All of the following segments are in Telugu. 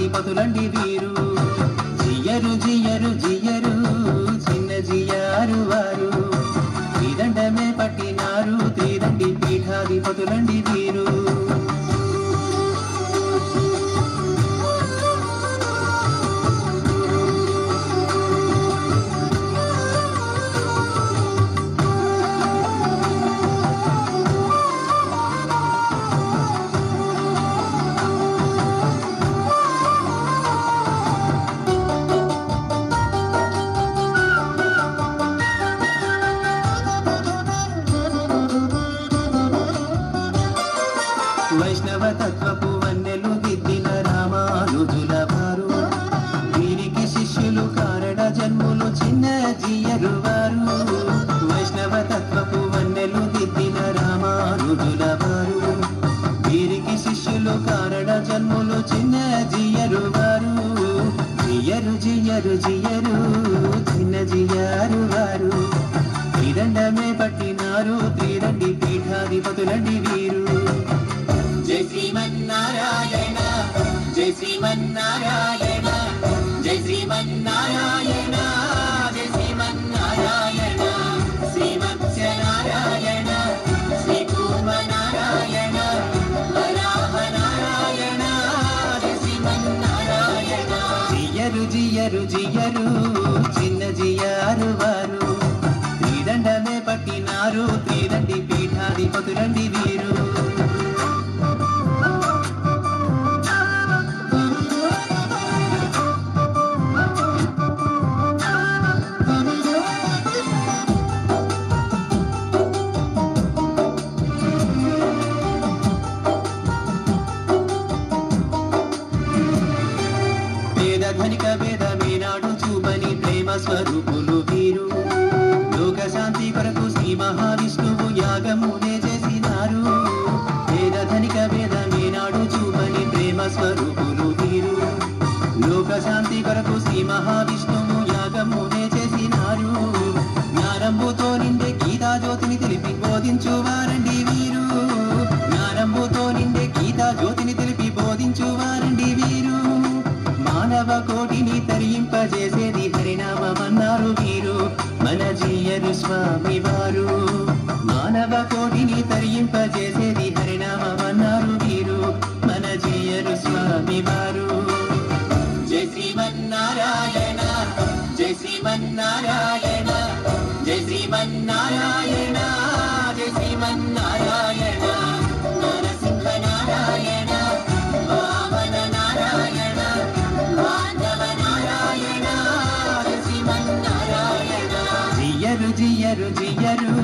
పీఠాధిపతులండి వీరు. జియరు జియరు జియరు చిన్న జియారు వారు, త్రిదండమే పట్టినారు త్రిదండి పీఠాధిపతులండి వీరు. వైష్ణవ తత్వపు వన్నెలు దిద్దిన రామానుజుల వారు, వీరికి శిష్యులు కారణ జన్ములు చిన్న జియరు వారు. వైష్ణవ తత్వపు వన్నెలు దిద్దిన రామానుజుల వారు, వీరికి శిష్యులు కారణ జన్ములు చిన్న జియరు వారు. జియరు జియరు జియరు చిన్న జియారు వారు, త్రిదండమే పట్టినారు త్రిదండి పీఠాధిపతులండి వీరు. జై శ్రీమన్నారాయణ జై శ్రీమన్నారాయణ జై శ్రీమన్నారాయణ జై శ్రీమన్నారాయణ శ్రీమత్స్యనారాయణ శ్రీకూర్మనారాయణ వరాహనారాయణ జై శ్రీమన్నారాయణ. జియరు జియరు జియరు చిన్న జియారు వారు, త్రిదండమే పట్టినారు త్రిదండి పీఠాధిపతులండి వీరు. ధనిక భేదమేనాడు చూపని ప్రేమ స్వరూపులు వీరు, లోక శాంతి కొరకు శ్రీ మహావిష్ణువు యాగమునే చేసినారు. వేద ధనిక భేదమేనాడు చూపని ప్రేమ స్వరూపులు వీరు, లోక శాంతి కొరకు శ్రీ మహావిష్ణువు యాగమునే చేసినారు. జ్ఞానంబుతో నిండే గీతా జ్యోతిని తెలిపి బోధించువారండి వీరు, జ్ఞానంబుతో నిండే గీతా జ్యోతిని తెలిపి బోధించువారండి వీరు. మానవ కోటిని తరింపజేసేది హరినామమన్నారు వీరు, మన జియరు స్వామి వారు. మానవ కోటిని తరింపజేసేది హరినామమన్నారు వీరు, మన జియరు స్వామి వారు. జై శ్రీమన్నారాయణ జై శ్రీమన్నారాయణ జై శ్రీమన్నారాయణ జై శ్రీమన్నారాయణ నరసింహ నారాయణ వామన నారాయణ మాధవ నారాయణ జై శ్రీమన్నారాయణ. జియరు జియరు జియరు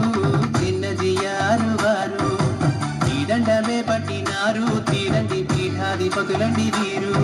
చిన్న జియారు వారు, త్రిదండమే పట్టినారు త్రిదండి పీఠాధిపతులండి వీరు.